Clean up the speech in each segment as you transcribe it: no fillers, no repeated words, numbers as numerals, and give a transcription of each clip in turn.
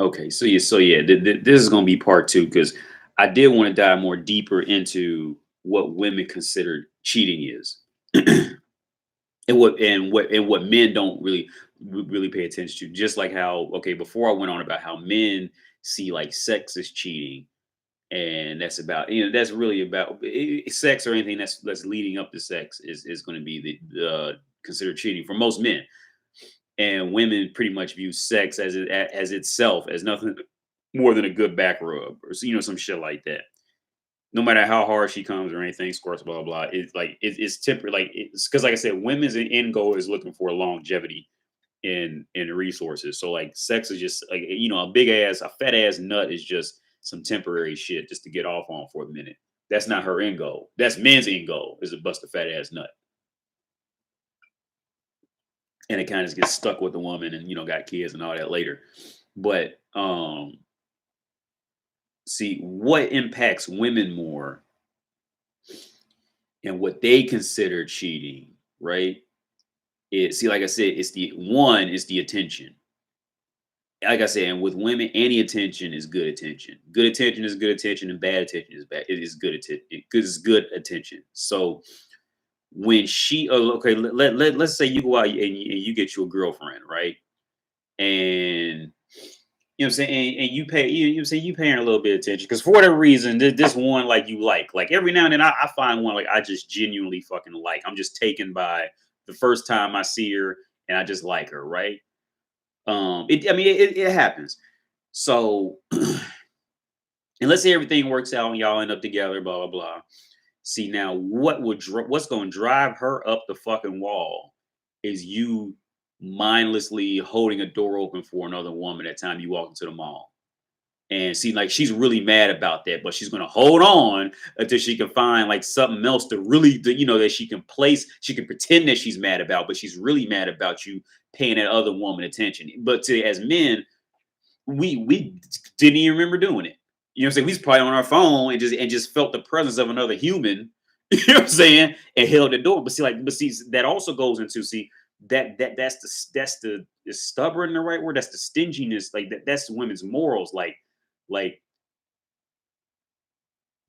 Okay, this is gonna be part two because I did want to dive more deeper into what women consider cheating is, and what men don't really pay attention to. Just like how, okay, before I went on about how men see like sex as cheating, and that's about, that's really about sex, or anything that's leading up to sex is going to be the considered cheating for most men. And women pretty much view sex as itself as nothing more than a good back rub, or some shit like that. No matter how hard she comes or anything, squirts, blah blah. It's like it's temporary. Like, it's because, like I said, women's end goal is looking for longevity in resources. So like sex is just like, a fat ass nut is just some temporary shit just to get off on for a minute. That's not her end goal. That's men's end goal, is to bust a fat ass nut. And it kind of gets stuck with the woman, and got kids and all that later. But see what impacts women more and what they consider cheating, right? Like I said, it's the attention. Like I said, and with women, any attention is good attention. Good attention is good attention, and bad attention is bad. It is good attention. Is good attention. So when okay, let's say you go out and you get you a girlfriend, right? And what I'm saying, and you pay, you know what I'm saying, you paying her a little bit of attention because for whatever reason, this one, like, you like every now and then I find one like I just genuinely fucking like. I'm just taken by the first time I see her, and I just like her, right? It happens. So, and let's say everything works out and y'all end up together, blah blah blah. See, now what's going to drive her up the fucking wall is you mindlessly holding a door open for another woman at time you walk into the mall. And see, like, she's really mad about that, but she's going to hold on until she can find like something else to really, that she can place. She can pretend that she's mad about, but she's really mad about you paying that other woman attention. But as men, we didn't even remember doing it. You know what I'm saying? We was probably on our phone and just felt the presence of another human. You know what I'm saying? And held the door. But see, that also goes into, that's the is stubborn the right word? That's the stinginess. Like, that's women's morals. Like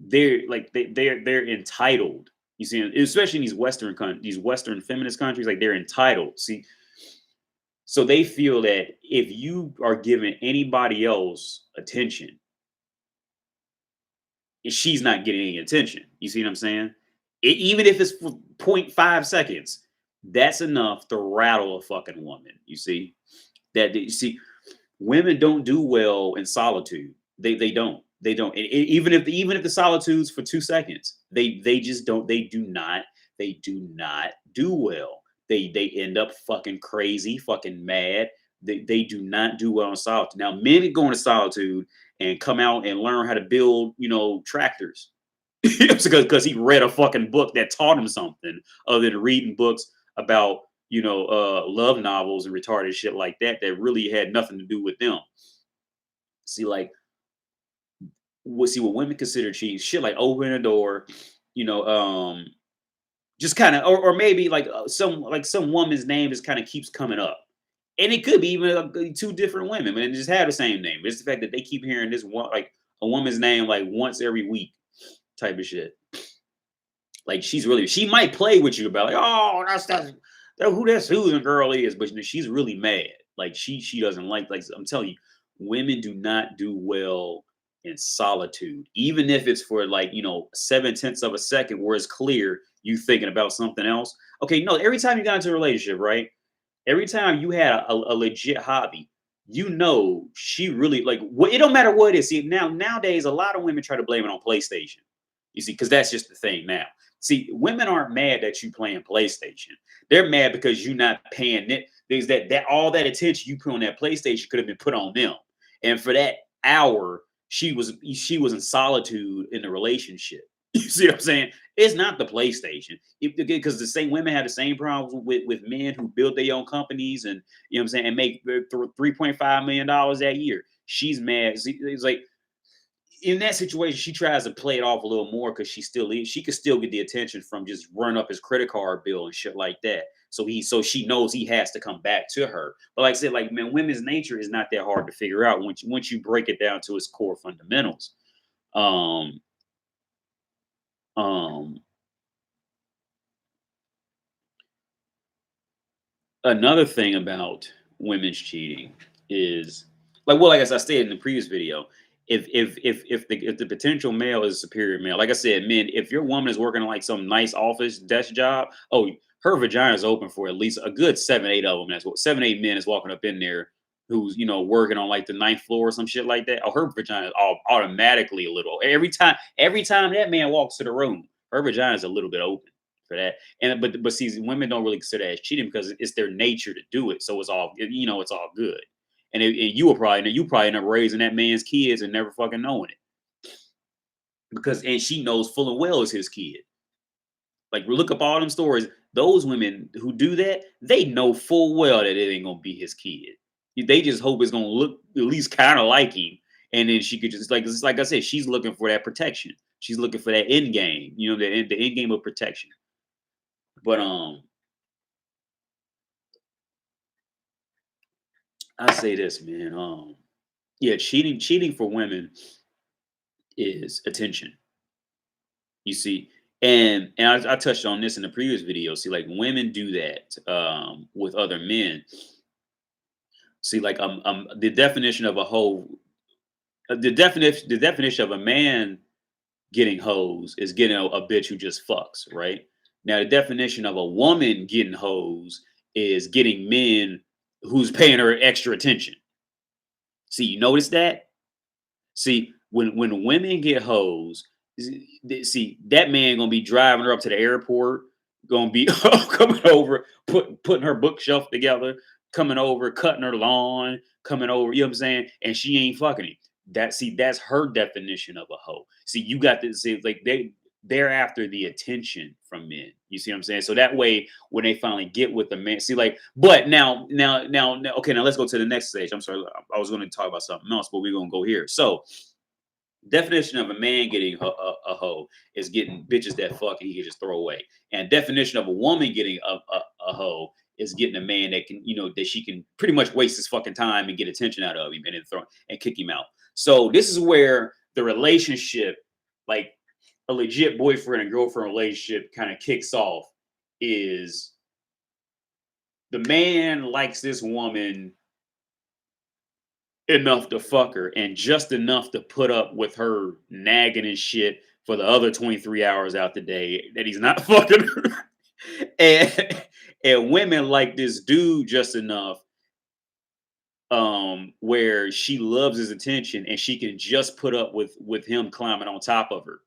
they're entitled. You see, especially in these Western feminist countries, like, they're entitled. See, so they feel that if you are giving anybody else attention, she's not getting any attention. You see what I'm saying? Even if it's for zero point 0.5 seconds, that's enough to rattle a fucking woman. You see women don't do well in solitude. They don't. They don't. Even if the solitude's for 2 seconds, they just don't. They do not do well. They end up fucking crazy, fucking mad. They do not do well in solitude. Now, men go into solitude and come out and learn how to build, tractors. Because he read a fucking book that taught him something other than reading books about, love novels and retarded shit like that really had nothing to do with them. See, like, what women consider cheating, shit like opening a door, you know, just kind of, or maybe like some woman's name just kind of keeps coming up, and it could be even two different women, but they just have the same name. It's the fact that they keep hearing this one, like, a woman's name like once every week, type of shit. Like, she might play with you about, like, oh, who that Susan girl is, but she's really mad. Like, she doesn't like I'm telling you, women do not do well in solitude, even if it's for, like, 7/10 of a second where it's clear you thinking about something else. Okay, no, every time you got into a relationship, right? Every time you had a legit hobby, she really like what, it don't matter what it is. See, nowadays a lot of women try to blame it on PlayStation. You see, because that's just the thing now. See, women aren't mad that you playing PlayStation. They're mad because you're not paying it. There's that all that attention you put on that PlayStation could have been put on them. And for that hour, she was in solitude in the relationship. You see what I'm saying? It's not the PlayStation. Because the same women have the same problems with men who build their own companies, and, what I'm saying, and make $3.5 million that year. She's mad. It's like, in that situation, she tries to play it off a little more because she could still get the attention from just running up his credit card bill and shit like that. So she knows he has to come back to her. But like I said, like man, women's nature is not that hard to figure out once you break it down to its core fundamentals. Um, um, Another thing about women's cheating is like as I stated in the previous video, if the potential male is a superior male, like I said, men, if your woman is working like some nice office desk job, oh, her vagina is open for at least a good 7, 8 of them. That's what 7, 8 men is walking up in there who's working on like the ninth floor or some shit like that. Oh, her vagina is all automatically a little every time that man walks to the room, her vagina is a little bit open for that. And but see, women don't really consider that as cheating because it's their nature to do it. So it's all good. And you probably end up raising that man's kids and never fucking knowing it and she knows full and well it's his kid. Like look up all them stories. Those women who do that, they know full well that it ain't gonna be his kid. They just hope it's gonna look at least kind of like him, and then she could just like I said, she's looking for that protection. She's looking for that end game, the end game of protection. But I say this, man. Yeah, cheating for women is attention. You see, and I touched on this in the previous video. See, like women do that with other men. See, like the definition of a hoe, the definition of a man getting hoes is getting a bitch who just fucks, right? Now, the definition of a woman getting hoes is getting men who's paying her extra attention. See, you notice that? See, when women get hoes, see that man gonna be driving her up to the airport, gonna be coming over, putting her bookshelf together, coming over, cutting her lawn, coming over. You know what I'm saying? And she ain't fucking him. That's her definition of a hoe. See, you got to see like they're after the attention from men. You see what I'm saying? So that way, when they finally get with the man, see, like, but now, okay, now let's go to the next stage. I'm sorry, I was going to talk about something else, but we're gonna go here. So, definition of a man getting a hoe is getting bitches that fuck and he can just throw away. And definition of a woman getting a hoe is getting a man that can, that she can pretty much waste his fucking time and get attention out of him and then throw and kick him out. So this is where the relationship, like a legit boyfriend and girlfriend relationship, kind of kicks off. Is the man likes this woman enough to fuck her and just enough to put up with her nagging and shit for the other 23 hours out the day that he's not fucking her. and women like this dude just enough where she loves his attention and she can just put up with him climbing on top of her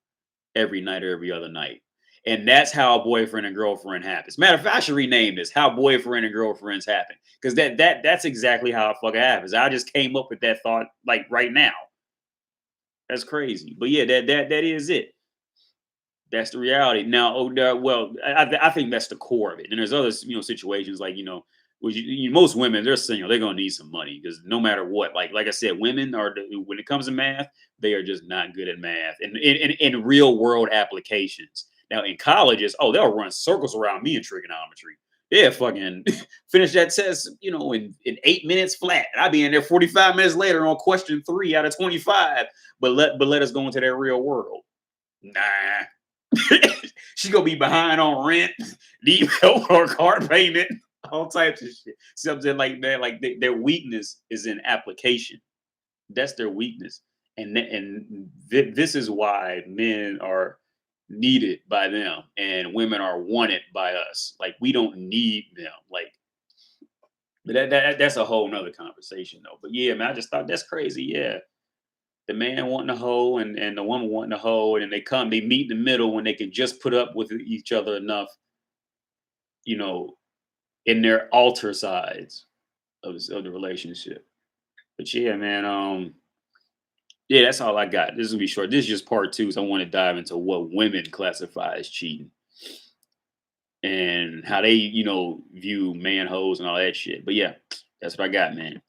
every night or every other night. And that's how a boyfriend and girlfriend happens. Matter of fact, I should rename this "How Boyfriend and Girlfriends Happen" because that's exactly how it fucking happens. I just came up with that thought like right now. That's crazy, but yeah, that is it. That's the reality. Now, well, I think that's the core of it. And there's other situations like which most women they're single, they're gonna need some money because no matter what, like I said, women are when it comes to math, they are just not good at math and in real world applications. Now in colleges, oh, they'll run circles around me in trigonometry. Yeah, fucking finish that test, in 8 minutes flat. I'll be in there 45 minutes later on question 3 out of 25. But let us go into that real world. Nah. She gonna be behind on rent, need help or car payment, all types of shit. Something like that. Like their weakness is in application. That's their weakness, this is why men are needed by them and women are wanted by us. Like we don't need them. Like, but that's a whole nother conversation though. But yeah, man, I just thought that's crazy. Yeah, the man wanting a hoe and the woman wanting a hoe, and they meet in the middle when they can just put up with each other enough, you know, in their alter sides of the relationship. But yeah, man, yeah, that's all I got. This is gonna be short. This is just part two. So I want to dive into what women classify as cheating and how they, view man hoes and all that shit. But yeah, that's what I got, man.